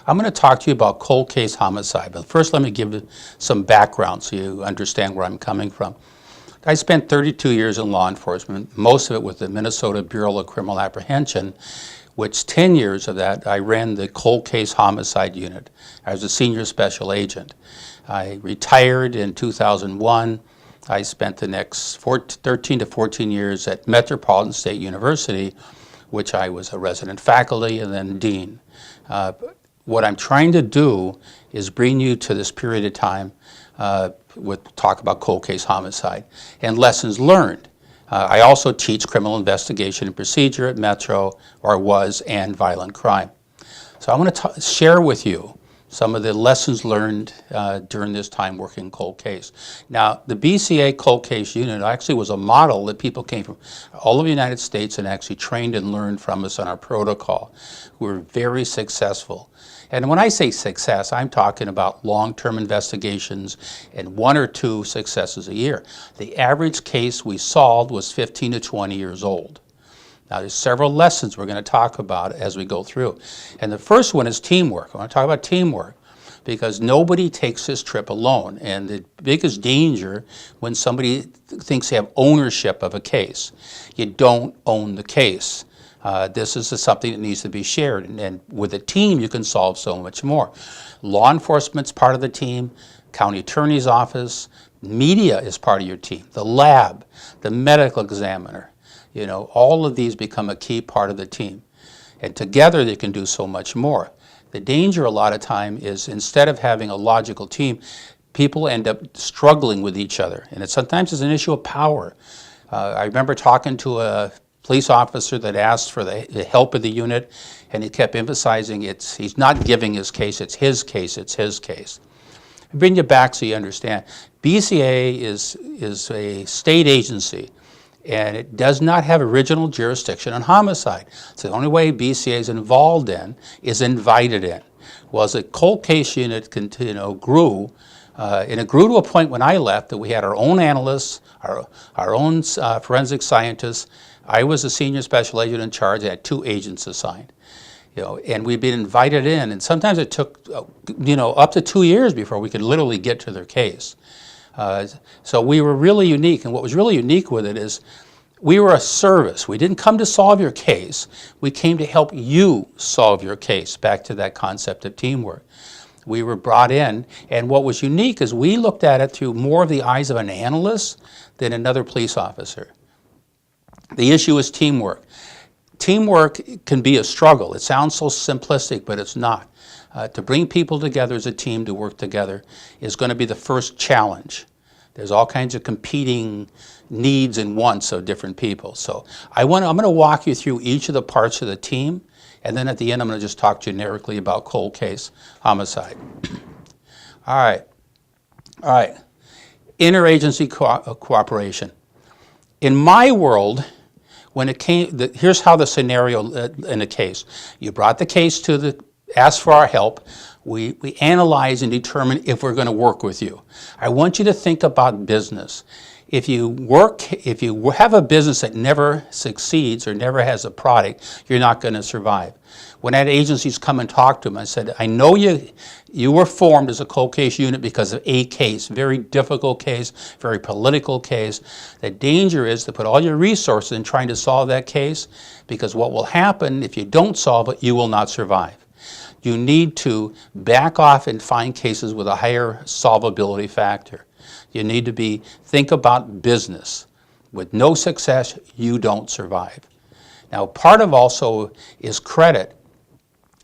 I'm going to talk to you about cold case homicide, but first let me give some background so you understand where I'm coming from. I spent 32 years in law enforcement, most of it with the Minnesota Bureau of Criminal Apprehension, which 10 years of that I ran the cold case homicide unit. I was a senior special agent. I retired in 2001. I spent the next 13 to 14 years at Metropolitan State University, which I was a resident faculty and then dean. What I'm trying to do is bring you to this period of time with talk about cold case homicide and lessons learned. I also teach criminal investigation and procedure at Metro, or was, and violent crime. So I want to share with you some of the lessons learned during this time working cold case. Now, the BCA cold case unit actually was a model that people came from all over the United States and actually trained and learned from us on our protocol. We were very successful. And when I say success, I'm talking about long-term investigations and 1 or 2 successes a year. The average case we solved was 15 to 20 years old. Now, there's several lessons we're going to talk about as we go through. And the first one is teamwork. I want to talk about teamwork because nobody takes this trip alone. And the biggest danger when somebody thinks they have ownership of a case, you don't own the case. This is something that needs to be shared, and with a team you can solve so much more. Law enforcement's part of the team, county attorney's office, media is part of your team, the lab, the medical examiner. You know, all of these become a key part of the team, and together they can do so much more. The danger a lot of time is instead of having a logical team, people end up struggling with each other, and sometimes it's an issue of power. I remember talking to a police officer that asked for the help of the unit, and he kept emphasizing he's not giving his case, it's his case, it's his case. I'll bring you back so you understand. BCA is a state agency, and it does not have original jurisdiction on homicide. So the only way BCA is involved in is invited in. Well, as the cold case unit grew, and it grew to a point when I left that we had our own analysts, our own forensic scientists. I was a senior special agent in charge. I had 2 agents assigned, and we'd been invited in, and sometimes it took, up to 2 years before we could literally get to their case. So we were really unique, and what was really unique with it is we were a service. We didn't come to solve your case. We came to help you solve your case, back to that concept of teamwork. We were brought in, and what was unique is we looked at it through more of the eyes of an analyst than another police officer. The issue is teamwork. Teamwork can be a struggle. It sounds so simplistic, but it's not. To bring people together as a team to work together is going to be the first challenge. There's all kinds of competing needs and wants of different people. So I'm going to walk you through each of the parts of the team, and then at the end I'm going to just talk generically about cold case homicide. All right. Interagency cooperation. In my world, when it came, here's how the scenario in a case. You brought the case asked for our help. We analyze and determine if we're going to work with you. I want you to think about business. If you have a business that never succeeds or never has a product, you're not going to survive. When I had agencies come and talk to them, I said, I know you were formed as a cold case unit because of a case, very difficult case, very political case. The danger is to put all your resources in trying to solve that case, because what will happen if you don't solve it, you will not survive. You need to back off and find cases with a higher solvability factor. You need to think about business. With no success, you don't survive. Now, part of also is credit.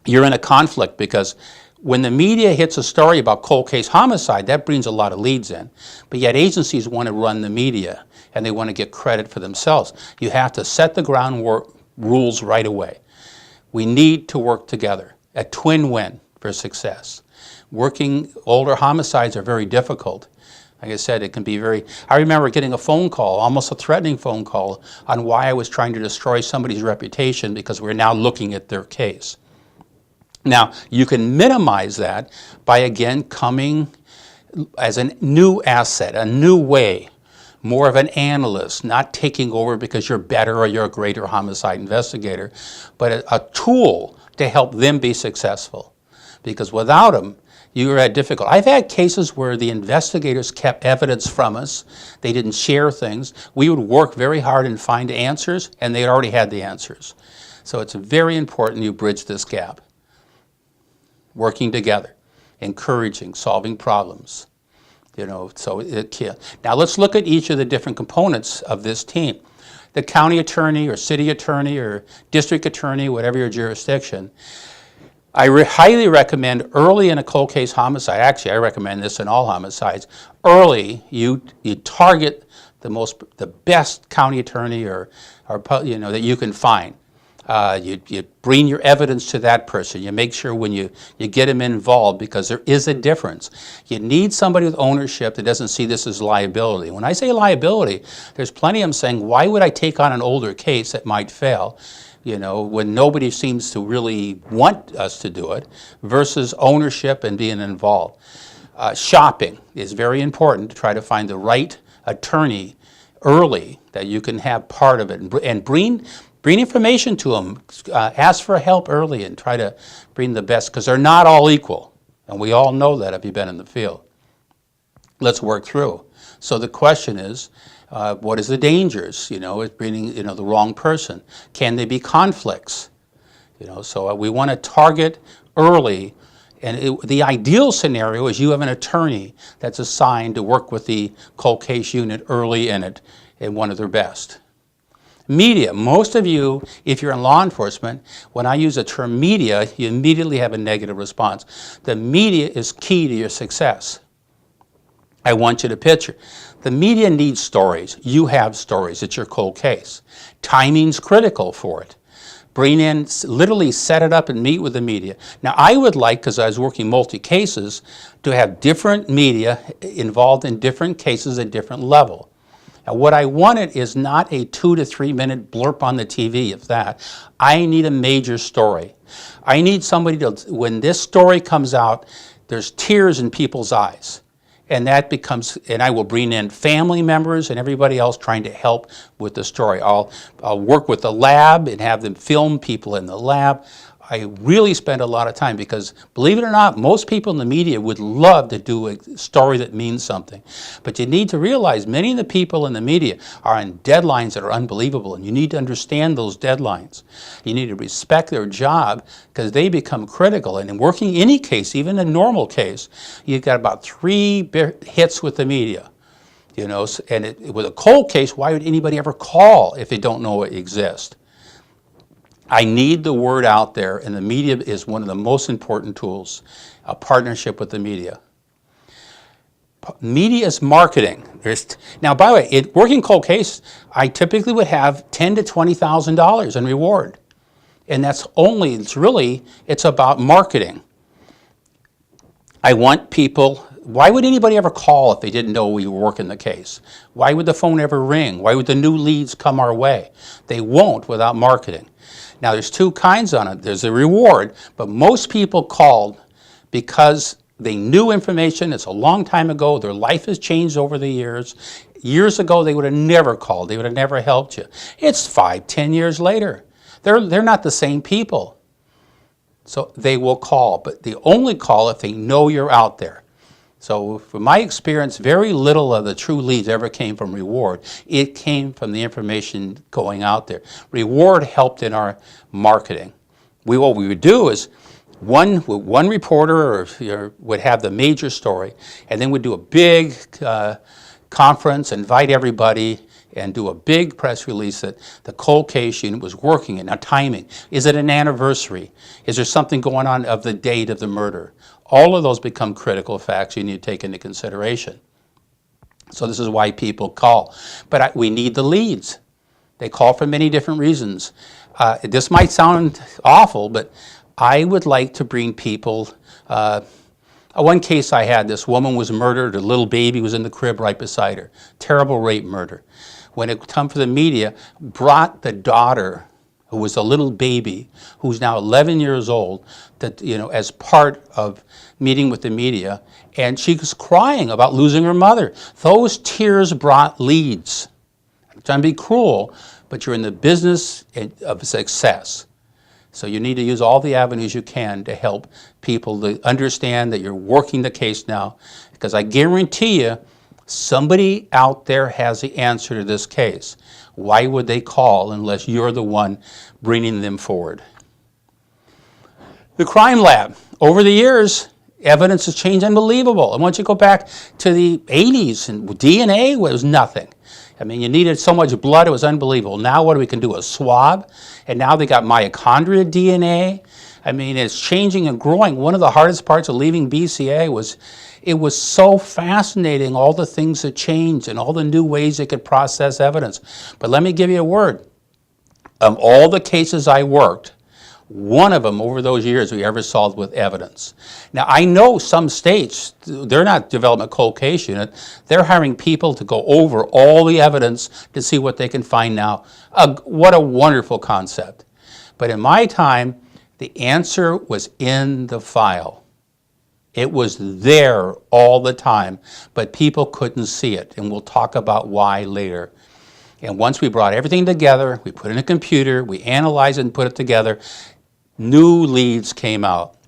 You're in a conflict because when the media hits a story about cold case homicide, that brings a lot of leads in. But yet agencies want to run the media and they want to get credit for themselves. You have to set the groundwork rules right away. We need to work together. A twin win for success. Working older homicides are very difficult. Like I said, it can be I remember getting a phone call, almost a threatening phone call, on why I was trying to destroy somebody's reputation because we're now looking at their case. Now, you can minimize that by, again, coming as a new asset, a new way, more of an analyst, not taking over because you're better or you're a greater homicide investigator, but a tool to help them be successful. because without them, you are difficult. I've had cases where the investigators kept evidence from us. They didn't share things. We would work very hard and find answers, and they already had the answers. So it's very important you bridge this gap. Working together, encouraging, solving problems. So it can. Now let's look at each of the different components of this team. The county attorney or city attorney or district attorney, whatever your jurisdiction, I highly recommend early in a cold case homicide, actually I recommend this in all homicides, early you target the best county attorney or that you can find. You bring your evidence to that person. You make sure when you get them involved, because there is a difference. You need somebody with ownership that doesn't see this as liability. When I say liability, there's plenty of them saying, why would I take on an older case that might fail? When nobody seems to really want us to do it, versus ownership and being involved. Shopping is very important to try to find the right attorney early that you can have part of it, and bring information to them. Ask for help early and try to bring the best, because they're not all equal. And we all know that if you've been in the field. Let's work through. So the question is, what is the dangers? Is bringing the wrong person. Can there be conflicts? So we want to target early. And the ideal scenario is you have an attorney that's assigned to work with the cold case unit early in it, and one of their best. Media. Most of you, if you're in law enforcement, when I use the term media, you immediately have a negative response. The media is key to your success. I want you to picture. The media needs stories. You have stories. It's your cold case. Timing's critical for it. Bring in, literally set it up and meet with the media. Now I would like, because I was working multi-cases, to have different media involved in different cases at different level. Now, what I wanted is not a 2 to 3 minute blurb on the TV, if that. I need a major story. I need somebody to, when this story comes out, there's tears in people's eyes. And that becomes, and I will bring in family members and everybody else trying to help with the story. I'll work with the lab and have them film people in the lab. I really spend a lot of time, because believe it or not, most people in the media would love to do a story that means something. But you need to realize many of the people in the media are on deadlines that are unbelievable, and you need to understand those deadlines. You need to respect their job, because they become critical. And in working any case, even a normal case, you've got about 3 hits with the media. And with a cold case, why would anybody ever call if they don't know it exists? I need the word out there, and the media is one of the most important tools, a partnership with the media. Media is marketing. Now, by the way, working cold case, I typically would have $10,000 to $20,000 in reward. And that's only, it's about marketing. I want people, why would anybody ever call if they didn't know we were working the case? Why would the phone ever ring? Why would the new leads come our way? They won't without marketing. Now, there's 2 kinds on it. There's a reward, but most people called because they knew information. It's a long time ago. Their life has changed over the years. Years ago, they would have never called. They would have never helped you. It's 5, 10 years later. They're not the same people. So they will call, but they only call if they know you're out there. So from my experience, very little of the true leads ever came from reward. It came from the information going out there. Reward helped in our marketing. What we would do is one reporter would have the major story, and then we'd do a big conference, invite everybody, and do a big press release that the cold case unit was working. And now timing. Is it an anniversary? Is there something going on of the date of the murder? All of those become critical facts you need to take into consideration. So this is why people call. But we need the leads. They call for many different reasons. This might sound awful, but I would like to bring people. One case I had, this woman was murdered. A little baby was in the crib right beside her. Terrible rape murder. When it come for the media, brought the daughter, who was a little baby, who's now 11 years old, that as part of meeting with the media, and she was crying about losing her mother. Those tears brought leads. I'm trying to be cruel, but you're in the business of success. So you need to use all the avenues you can to help people to understand that you're working the case now, because I guarantee you somebody out there has the answer to this case. Why would they call unless you're the one bringing them forward? The crime lab. Over the years, evidence has changed unbelievable. And once you go back to the 80s, and DNA was nothing. I mean, you needed so much blood, it was unbelievable. Now what we can do, a swab, and now they got mitochondria DNA. I mean, it's changing and growing. One of the hardest parts of leaving BCA was it was so fascinating, all the things that changed and all the new ways they could process evidence. But let me give you a word. Of all the cases I worked, one of them over those years we ever solved with evidence. Now, I know some states, they're not developing a cold case unit. They're hiring people to go over all the evidence to see what they can find now. What a wonderful concept. But in my time, the answer was in the file. It was there all the time, but people couldn't see it, and we'll talk about why later. And once we brought everything together, we put it in a computer, we analyzed it and put it together, new leads came out.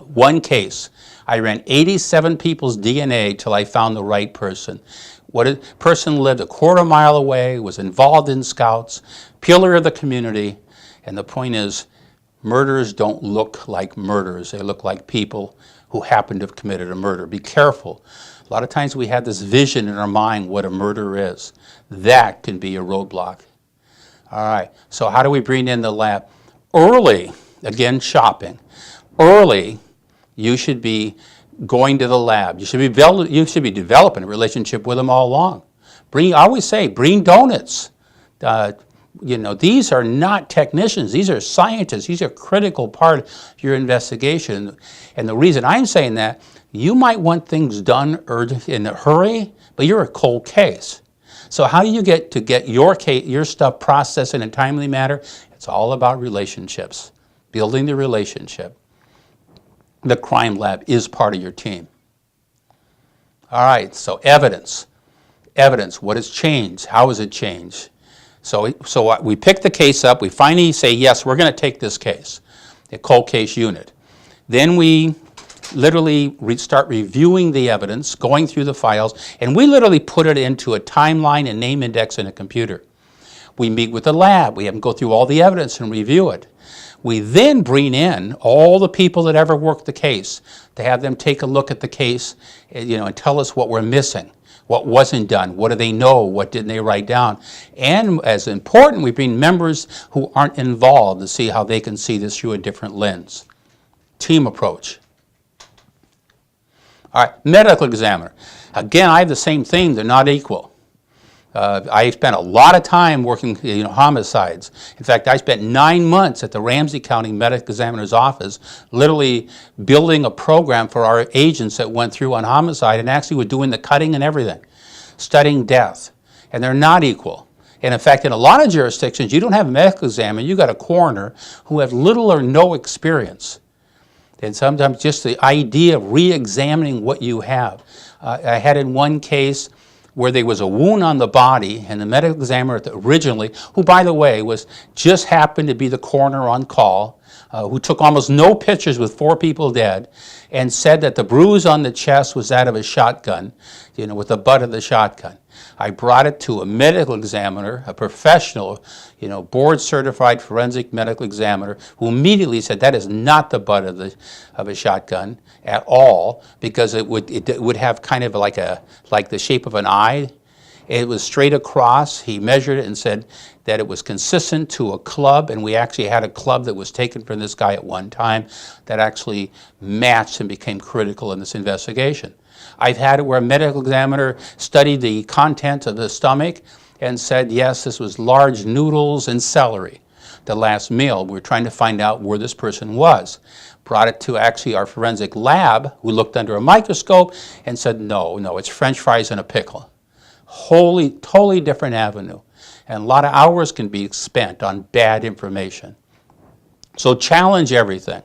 One case, I ran 87 people's DNA till I found the right person. What a person lived a quarter mile away, was involved in scouts, pillar of the community, and the point is, murderers don't look like murderers. They look like people who happen to have committed a murder. Be careful. A lot of times we have this vision in our mind what a murder is. That can be a roadblock. All right, so how do we bring in the lab? Early, again, shopping. Early, you should be going to the lab. You should be developing a relationship with them all along. I always say, bring donuts. These are not technicians. These are scientists. These are a critical part of your investigation. And the reason I'm saying that, you might want things done in a hurry, but you're a cold case. So how do you get your stuff processed in a timely manner? It's all about relationships, building the relationship. The crime lab is part of your team. All right, so evidence. Evidence, what has changed? How has it changed? So we pick the case up. We finally say, yes, we're going to take this case, a cold case unit. Then we literally start reviewing the evidence, going through the files, and we literally put it into a timeline and name index in a computer. We meet with the lab. We have them go through all the evidence and review it. We then bring in all the people that ever worked the case to have them take a look at the case, and tell us what we're missing. What wasn't done? What do they know? What didn't they write down? And as important, we bring members who aren't involved to see how they can see this through a different lens. Team approach. All right, medical examiner. Again, I have the same thing. They're not equal. I spent a lot of time working, homicides. In fact, I spent 9 months at the Ramsey County Medical Examiner's office, literally building a program for our agents that went through on homicide and actually were doing the cutting and everything, studying death. And they're not equal. And in fact, in a lot of jurisdictions, you don't have a medical examiner, you got a coroner who has little or no experience. And sometimes just the idea of re-examining what you have. I had in one case where there was a wound on the body, and the medical examiner originally, who by the way just happened to be the coroner on call, who took almost no pictures with 4 people dead, and said that the bruise on the chest was that of a shotgun, with the butt of the shotgun. I brought it to a medical examiner, a professional, board-certified forensic medical examiner, who immediately said that is not the butt of a shotgun at all, because it would have kind of like the shape of an eye. It was straight across. He measured it and said that it was consistent to a club, and we actually had a club that was taken from this guy at one time that actually matched and became critical in this investigation. I've had it where a medical examiner studied the content of the stomach and said, yes, this was large noodles and celery. The last meal, we were trying to find out where this person was. Brought it to actually our forensic lab, who looked under a microscope and said, no, it's French fries and a pickle. Totally different avenue. And a lot of hours can be spent on bad information. So challenge everything.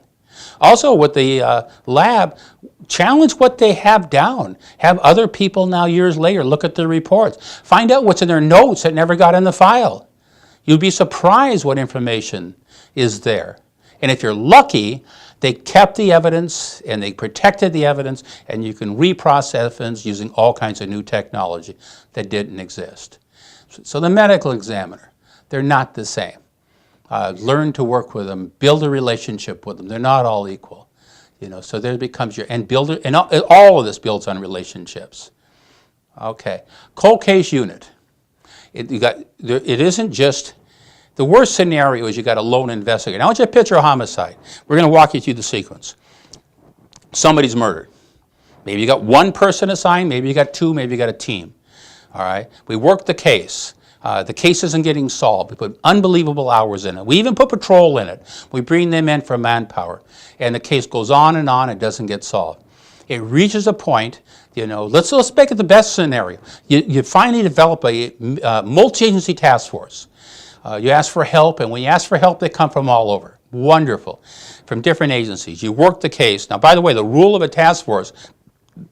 Also with the lab, challenge what they have down. Have other people now years later look at their reports. Find out what's in their notes that never got in the file. You'd be surprised what information is there. And if you're lucky, they kept the evidence and they protected the evidence, and you can reprocess evidence using all kinds of new technology that didn't exist. So the medical examiner, they're not the same. Learn to work with them, build a relationship with them. They're not all equal. So there becomes your, and all of this builds on relationships. Okay, cold case unit. It isn't just, the worst scenario is you got a lone investigator. Now I want you to picture a homicide. We're going to walk you through the sequence. Somebody's murdered. Maybe you got one person assigned, maybe you got two, maybe you got a team. All right, we work the case. The case isn't getting solved. We put unbelievable hours in it. We even put patrol in it. We bring them in for manpower. And the case goes on, it doesn't get solved. It reaches a point, let's make it the best scenario. You finally develop a multi-agency task force. You ask for help, and when you ask for help, they come from all over. Wonderful. From different agencies. You work the case. Now, by the way, the rule of a task force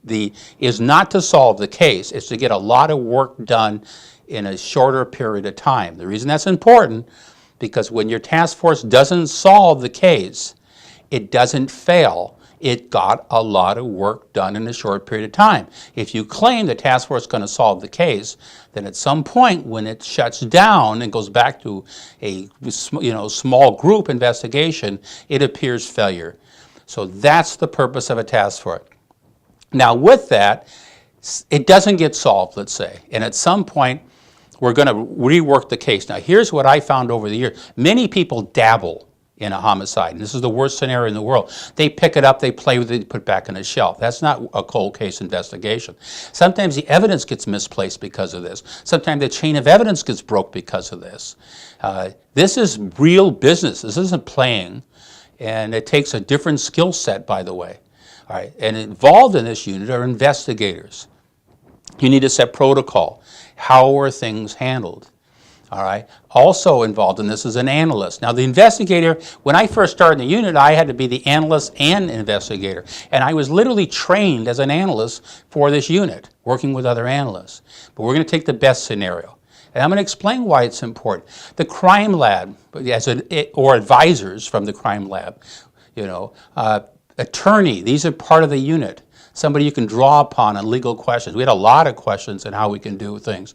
is not to solve the case. It's to get a lot of work done in a shorter period of time. The reason that's important, because when your task force doesn't solve the case, it doesn't fail. It got a lot of work done in a short period of time. If you claim the task force is going to solve the case, then at some point when it shuts down and goes back to a small group investigation, it appears failure. So that's the purpose of a task force. Now with that, it doesn't get solved, let's say, and at some point we're going to rework the case. Now here's what I found over the years. Many people dabble in a homicide, and this is the worst scenario in the world. They pick it up, they play with it, put it back on a shelf. That's not a cold case investigation. Sometimes the evidence gets misplaced because of this. Sometimes the chain of evidence gets broke because of this. This is real business. This isn't playing, and it takes a different skill set, by the way. All right, and involved in this unit are investigators. You need to set protocol. How are things handled? All right. Also involved in this is an analyst. Now the investigator, when I first started in the unit, I had to be the analyst and investigator. And I was literally trained as an analyst for this unit, working with other analysts. But we're going to take the best scenario. And I'm going to explain why it's important. The crime lab, or advisors from the crime lab, attorney, these are part of the unit. Somebody you can draw upon on legal questions. We had a lot of questions on how we can do things.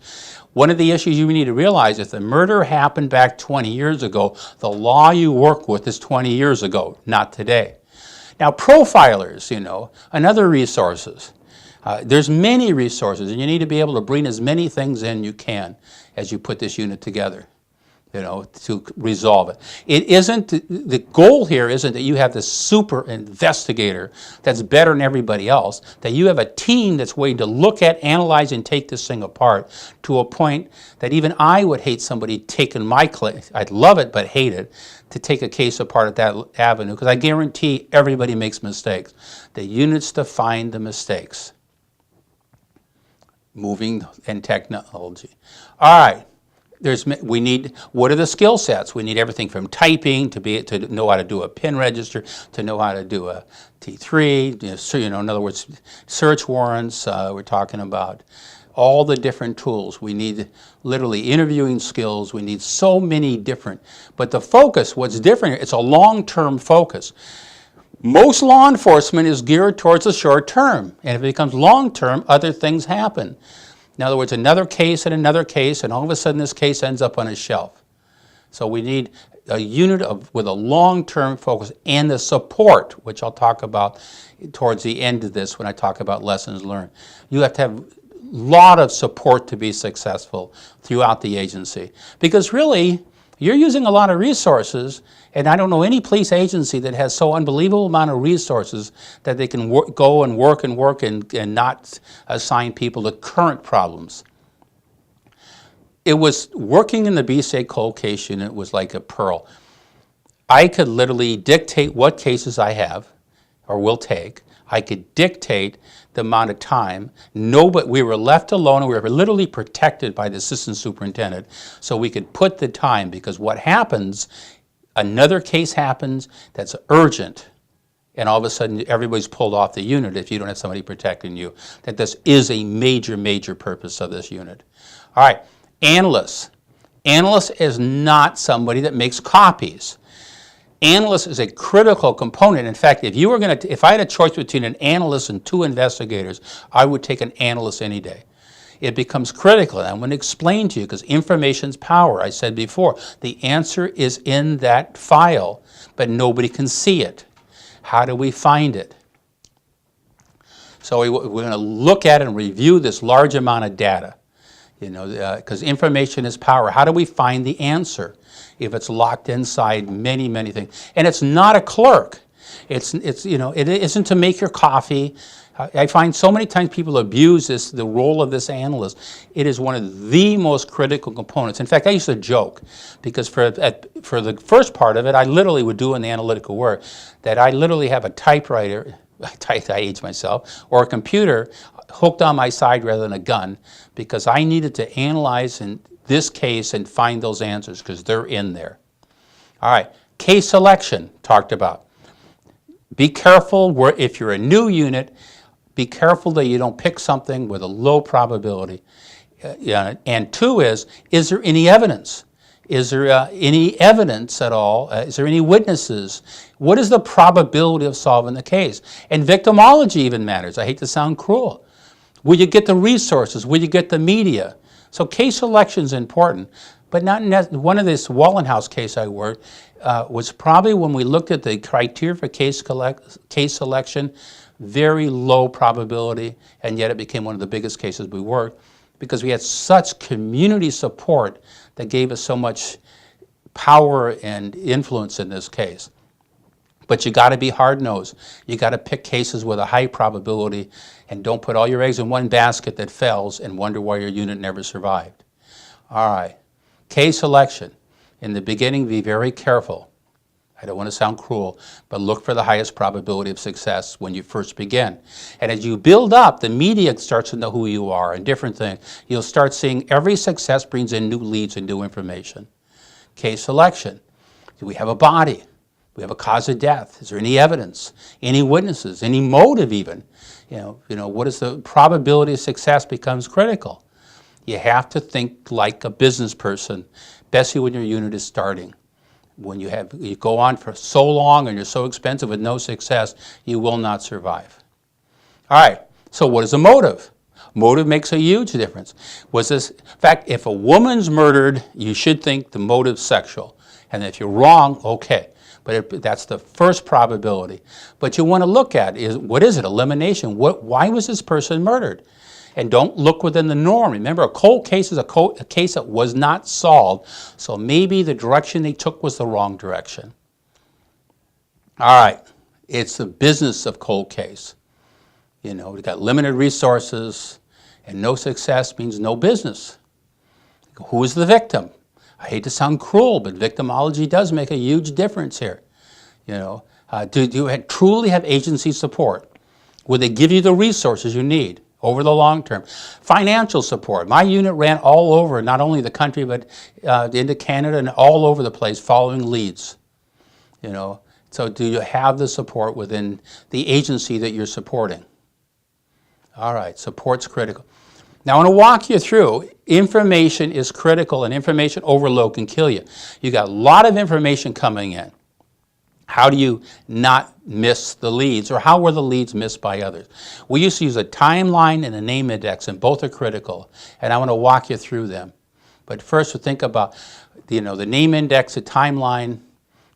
One of the issues you need to realize is the murder happened back 20 years ago. The law you work with is 20 years ago, not today. Now profilers, and other resources. There's many resources, and you need to be able to bring as many things in you can as you put this unit together. To resolve it. It isn't, the goal here isn't that you have this super investigator that's better than everybody else, that you have a team that's waiting to look at, analyze, and take this thing apart to a point that even I would hate somebody taking my case, I'd love it but hate it, to take a case apart at that avenue, because I guarantee everybody makes mistakes. The unit's to find the mistakes. Moving and technology. All right. What are the skill sets? We need everything from typing to know how to do a PIN register, to know how to do a T3, in other words, search warrants. We're talking about all the different tools. We need literally interviewing skills. We need so many different, but the focus, what's different, it's a long-term focus. Most law enforcement is geared towards the short term, and if it becomes long-term, other things happen. In other words, another case, and all of a sudden this case ends up on a shelf. So we need a unit with a long-term focus and the support, which I'll talk about towards the end of this when I talk about lessons learned. You have to have a lot of support to be successful throughout the agency. Because really, you're using a lot of resources, and I don't know any police agency that has so unbelievable amount of resources that they can go and work and not assign people to current problems. It was working in the BSA cold case unit was like a pearl. I could literally dictate what cases I have or will take. I could dictate the amount of time. We were left alone, and we were literally protected by the assistant superintendent, so we could put the time, because what happens, another case happens that's urgent, and all of a sudden everybody's pulled off the unit if you don't have somebody protecting you. That this is a major, major purpose of this unit. All right, analyst. Analyst is not somebody that makes copies. Analyst is a critical component. In fact, if I had a choice between an analyst and 2 investigators, I would take an analyst any day. It becomes critical. I'm going to explain to you because information's power. I said before, the answer is in that file, but nobody can see it. How do we find it? So we're going to look at and review this large amount of data, because information is power. How do we find the answer if it's locked inside many, many things? And it's not a clerk. It isn't to make your coffee. I find so many times people abuse the role of this analyst. It is one of the most critical components. In fact, I used to joke, because for the first part of it, I literally would do in the analytical work, that I literally have a typewriter, I age myself, or a computer hooked on my side rather than a gun, because I needed to analyze in this case and find those answers because they're in there. All right, case selection talked about. Be careful if you're a new unit, be careful that you don't pick something with a low probability. And 2 is there any evidence? Is there any evidence at all? Is there any witnesses? What is the probability of solving the case? And victimology even matters. I hate to sound cruel. Will you get the resources? Will you get the media? So case selection is important, but not one of this Wallenhouse case I worked was probably when we looked at the criteria for case selection, very low probability, and yet it became one of the biggest cases we worked because we had such community support that gave us so much power and influence in this case. But you got to be hard-nosed. You got to pick cases with a high probability and don't put all your eggs in one basket that fails and wonder why your unit never survived. All right, case selection. In the beginning, be very careful. I don't want to sound cruel, but look for the highest probability of success when you first begin. And as you build up, the media starts to know who you are and different things. You'll start seeing every success brings in new leads and new information. Case selection. Do we have a body? Do we have a cause of death? Is there any evidence? Any witnesses? Any motive even? What is the probability of success becomes critical. You have to think like a business person, especially when your unit is starting. When you go on for so long and you're so expensive with no success, you will not survive. All right, so what is a motive? Motive makes a huge difference. In fact, if a woman's murdered, you should think the motive's sexual. And if you're wrong, okay. But that's the first probability. But you want to look at what is it? Elimination. Why was this person murdered? And don't look within the norm. Remember, a cold case is a case that was not solved, so maybe the direction they took was the wrong direction. All right, it's the business of cold case. We've got limited resources, and no success means no business. Who is the victim? I hate to sound cruel, but victimology does make a huge difference here. Do you truly have agency support? Will they give you the resources you need over the long term? Financial support. My unit ran all over, not only the country, but into Canada and all over the place following leads. So do you have the support within the agency that you're supporting? All right, support's critical. Now I want to walk you through, information is critical and information overload can kill you. You got a lot of information coming in. How do you not miss the leads, or how were the leads missed by others? We used to use a timeline and a name index, and both are critical, and I want to walk you through them. But first, we'll think about the name index, the timeline,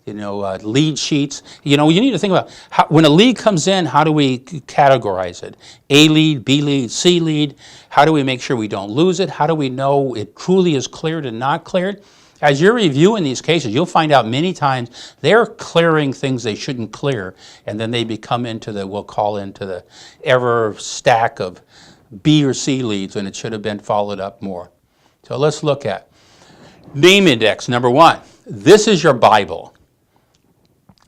lead sheets. You need to think about when a lead comes in, how do we categorize it? A lead, B lead, C lead. How do we make sure we don't lose it? How do we know it truly is cleared and not cleared? As you're reviewing these cases, you'll find out many times they're clearing things they shouldn't clear, and then they become into the ever stack of B or C leads when it should have been followed up more. So let's look at name index, number 1. This is your Bible.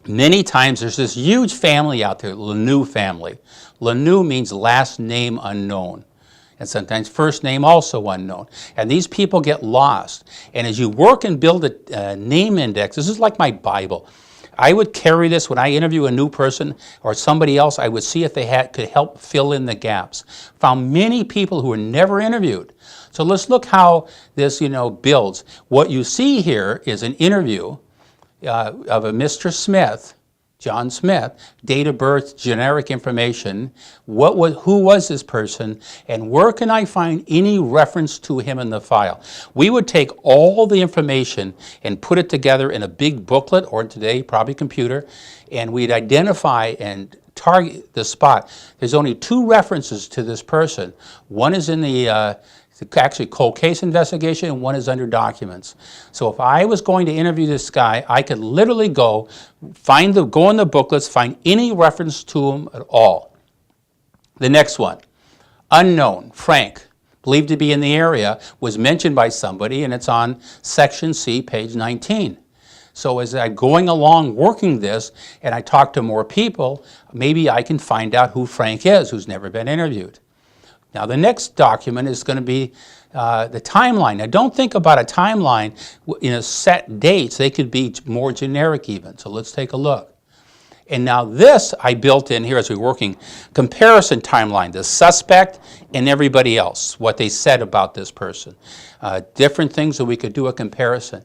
Many times there's this huge family out there, Lanou family. Lanou means last name unknown. And sometimes first name also unknown. And these people get lost. And as you work and build a name index, this is like my Bible. I would carry this when I interview a new person or somebody else. I would see if they could help fill in the gaps. Found many people who were never interviewed. So let's look how this builds. What you see here is an interview. of a Mr. Smith, John Smith, date of birth, generic information, who was this person, and where can I find any reference to him in the file? We would take all the information and put it together in a big booklet, or today probably computer, and we'd identify and target the spot. There's only 2 references to this person. One is in the actually cold case investigation, and one is under documents. So if I was going to interview this guy, I could literally go in the booklets, find any reference to him at all. The next one, unknown, Frank, believed to be in the area, was mentioned by somebody, and it's on section C, page 19. So as I'm going along working this, and I talk to more people, maybe I can find out who Frank is, who's never been interviewed. Now, the next document is going to be the timeline. Now, don't think about a timeline in a set dates. They could be more generic even. So let's take a look. And now this I built in here as we're working, comparison timeline, the suspect and everybody else, what they said about this person. Different things that we could do a comparison.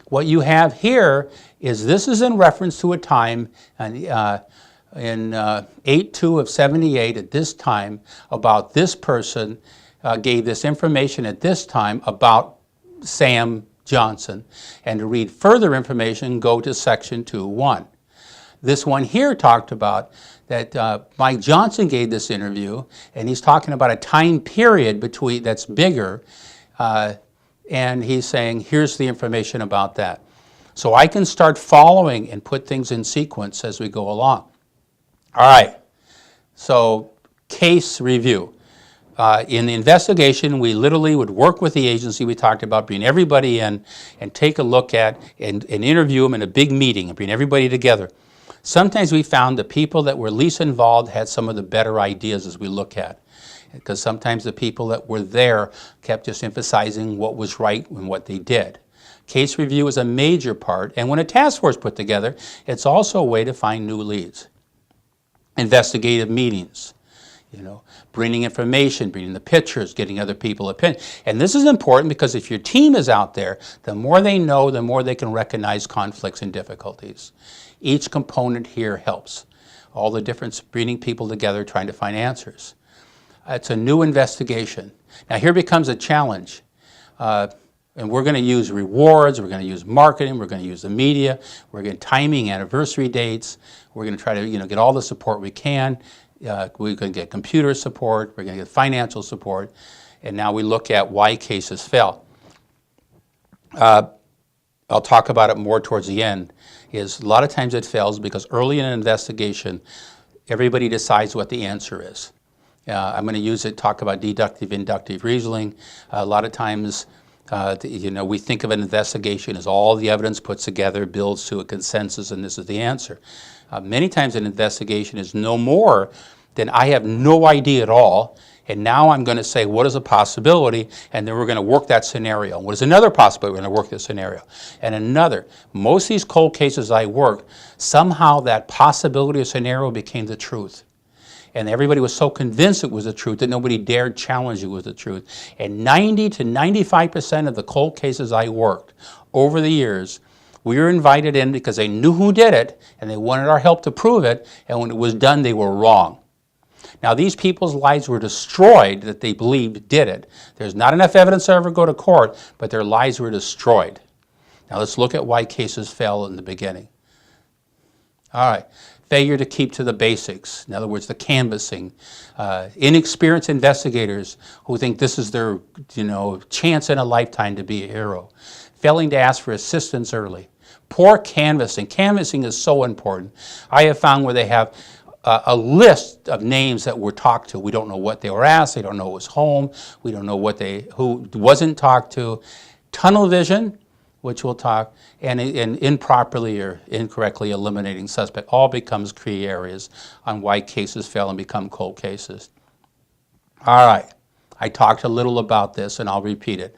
What you have here is this is in reference to a time in 8/2 of 78 at this time about this person gave this information at this time about Sam Johnson. And to read further information, go to section 2:1. This one here talked about that Mike Johnson gave this interview, and he's talking about a time period between that's bigger, and he's saying, here's the information about that. So I can start following and put things in sequence as we go along. All right, so case review. In the investigation, we literally would work with the agency. We talked about bringing everybody in and take a look at and interview them in a big meeting and bring everybody together. Sometimes we found the people that were least involved had some of the better ideas as we look at, because sometimes the people that were there kept just emphasizing what was right and what they did. Case review is a major part, and when a task force is put together, it's also a way to find new leads. Investigative meetings, bringing information, bringing the pictures, getting other people's opinion. And this is important because if your team is out there, the more they know, the more they can recognize conflicts and difficulties. Each component here helps. All the difference, bringing people together, trying to find answers. It's a new investigation. Now here becomes a challenge. And we're going to use rewards, we're going to use marketing, we're going to use the media, we're going to timing anniversary dates, we're going to try to get all the support we can. We're going to get computer support, we're going to get financial support, and now we look at why cases fail. I'll talk about it more towards the end. Is a lot of times it fails because early in an investigation, everybody decides what the answer is. I'm going to talk about deductive, inductive reasoning. A lot of times, we think of an investigation as all the evidence put together builds to a consensus, and this is the answer. Many times an investigation is no more than I have no idea at all, and now I'm going to say what is a possibility, and then we're going to work that scenario. What is another possibility? We're going to work this scenario. And another. Most of these cold cases I work, somehow that possibility or scenario became the truth. And everybody was so convinced it was the truth that nobody dared challenge it was the truth. And 90 to 95% of the cold cases I worked over the years, we were invited in because they knew who did it and they wanted our help to prove it, and when it was done, they were wrong. Now, these people's lives were destroyed that they believed did it. There's not enough evidence to ever go to court, but their lives were destroyed. Now, let's look at why cases fell in the beginning. All right. Failure to keep to the basics. In other words, the canvassing. Inexperienced investigators who think this is their, chance in a lifetime to be a hero. Failing to ask for assistance early. Poor canvassing. Canvassing is so important. I have found where they have a list of names that were talked to. We don't know what they were asked. They don't know who was home. We don't know who wasn't talked to. Tunnel vision, which we'll talk, and improperly or incorrectly eliminating suspect, all becomes key areas on why cases fail and become cold cases. All right, I talked a little about this and I'll repeat it.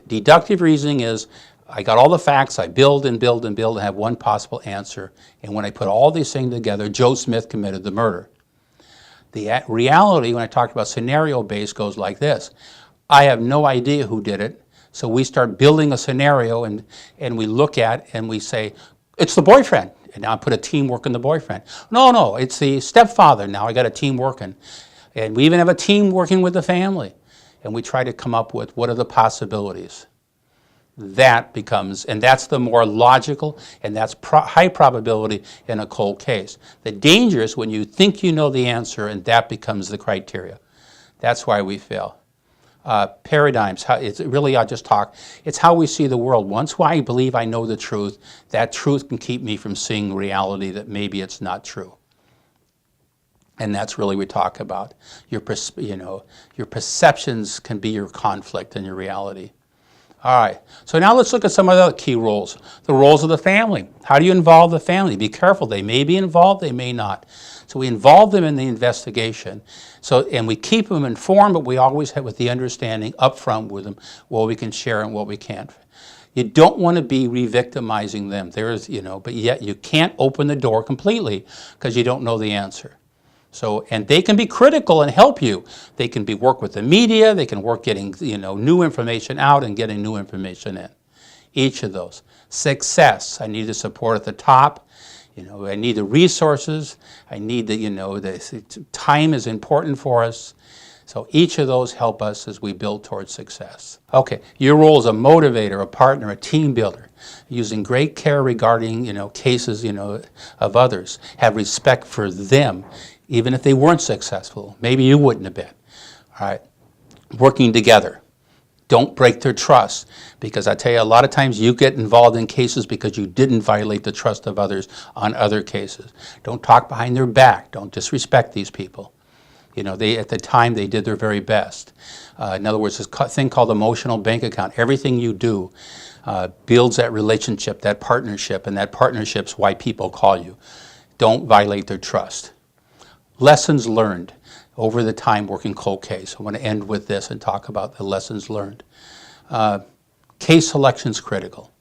Deductive reasoning is, I got all the facts, I build and build and build and have one possible answer, and when I put all these things together, Joe Smith committed the murder. The reality, when I talked about scenario-based, goes like this. I have no idea who did it, So we start building a scenario and we look at and we say, it's the boyfriend. And now I put a team working the boyfriend. No, it's the stepfather. Now I got a team working. And we even have a team working with the family. And we try to come up with what are the possibilities. That becomes, and that's the more logical, and that's high probability in a cold case. The danger is when you think you know the answer and that becomes the criteria. That's why we fail. Paradigms, it's really, I'll just talk, it's how we see the world. Once I believe I know the truth, that truth can keep me from seeing reality that maybe it's not true. And that's really what we talk about. Your perceptions can be your conflict and your reality. All right, so now let's look at some of the other key roles. The roles of the family. How do you involve the family? Be careful, they may be involved, they may not. So we involve them in the investigation, and we keep them informed, but we always have with the understanding up front with them what we can share and what we can't. You don't want to be re-victimizing them. But yet you can't open the door completely because you don't know the answer. So, and they can be critical and help you. They can work with the media, they can work getting new information out and getting new information in. Each of those. Success, I need the support at the top. I need the resources. I need the time is important for us. So each of those help us as we build towards success. Okay, your role as a motivator, a partner, a team builder, using great care regarding cases of others. Have respect for them, even if they weren't successful. Maybe you wouldn't have been. All right, working together. Don't break their trust, because I tell you, a lot of times you get involved in cases because you didn't violate the trust of others on other cases. Don't talk behind their back. Don't disrespect these people. At the time, they did their very best. In other words, this thing called emotional bank account. Everything you do builds that relationship, that partnership, and that partnership's why people call you. Don't violate their trust. Lessons learned over the time working cold case. I want to end with this and talk about the lessons learned. Case selection is critical.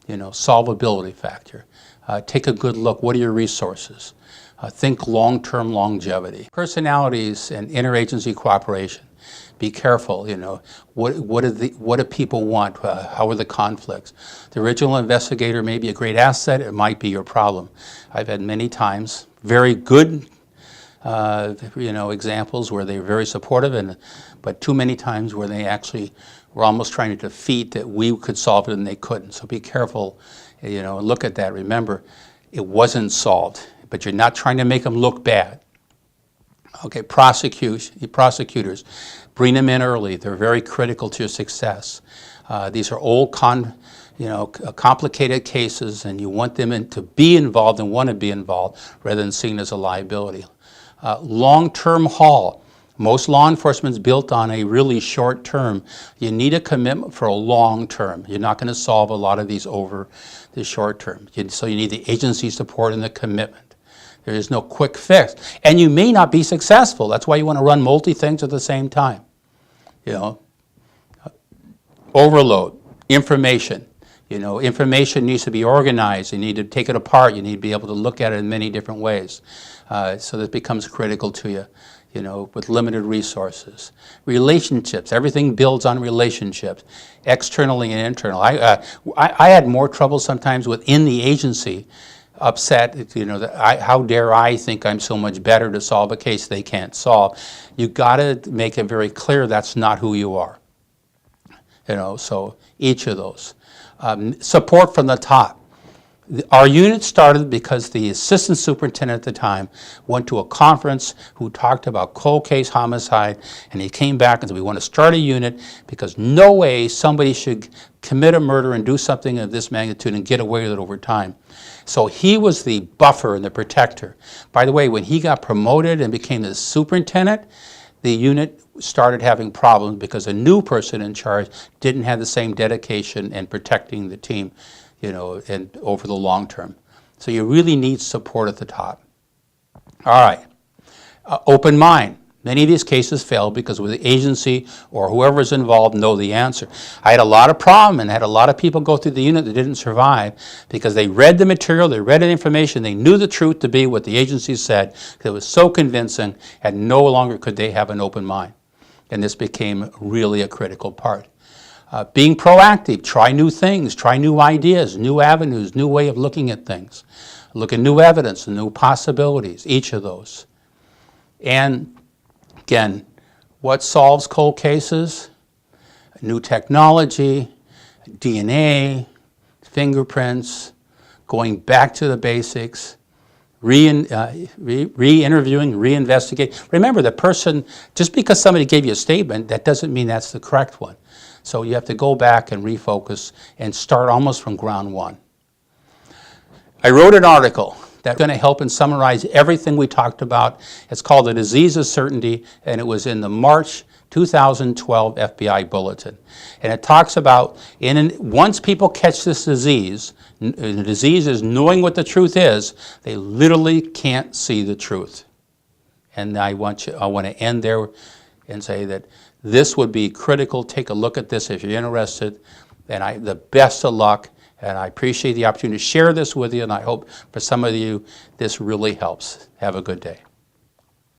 Solvability factor. Take a good look. What are your resources? Think long-term longevity. Personalities and interagency cooperation. Be careful. What do people want? How are the conflicts? The original investigator may be a great asset. It might be your problem. I've had many times very good examples where they were very supportive, but too many times where they actually were almost trying to defeat that we could solve it and they couldn't. So be careful, look at that. Remember, it wasn't solved, but you're not trying to make them look bad. Okay, prosecutors, bring them in early. They're very critical to your success. These are old complicated cases, and you want them to be involved and want to be involved rather than seen as a liability. Long-term haul. Most law enforcement is built on a really short term. You need a commitment for a long term. You're not going to solve a lot of these over the short term. So you need the agency support and the commitment. There is no quick fix. And you may not be successful. That's why you want to run multi-things at the same time. Overload. Information. Information needs to be organized. You need to take it apart. You need to be able to look at it in many different ways. So that becomes critical to you, with limited resources. Relationships, everything builds on relationships, externally and internal. I had more trouble sometimes within the agency, upset, how dare I think I'm so much better to solve a case they can't solve. You got to make it very clear that's not who you are. So each of those. Support from the top. Our unit started because the assistant superintendent at the time went to a conference who talked about cold case homicide, and he came back and said, we want to start a unit because no way somebody should commit a murder and do something of this magnitude and get away with it over time. So he was the buffer and the protector. By the way, when he got promoted and became the superintendent, the unit started having problems because a new person in charge didn't have the same dedication in protecting the team, and over the long term. So you really need support at the top. All right, open mind. Many of these cases fail because the agency or whoever's involved know the answer. I had a lot of problem and had a lot of people go through the unit that didn't survive because they read the material, they read the information, they knew the truth to be what the agency said, because it was so convincing, and no longer could they have an open mind. And this became really a critical part. Being proactive, try new things, try new ideas, new avenues, new way of looking at things. Look at new evidence and new possibilities, each of those. And again, what solves cold cases? New technology, DNA, fingerprints, going back to the basics, re-interviewing, re-investigating. Remember, the person, just because somebody gave you a statement, that doesn't mean that's the correct one. So you have to go back and refocus and start almost from ground one. I wrote an article that's going to help and summarize everything we talked about. It's called The Disease of Certainty, and it was in the March 2012 FBI Bulletin. And it talks about, once people catch this disease, the disease is knowing what the truth is, they literally can't see the truth. And I want to end there and say that this would be critical. Take a look at this if you're interested. And the best of luck. And I appreciate the opportunity to share this with you, and I hope for some of you this really helps. Have a good day.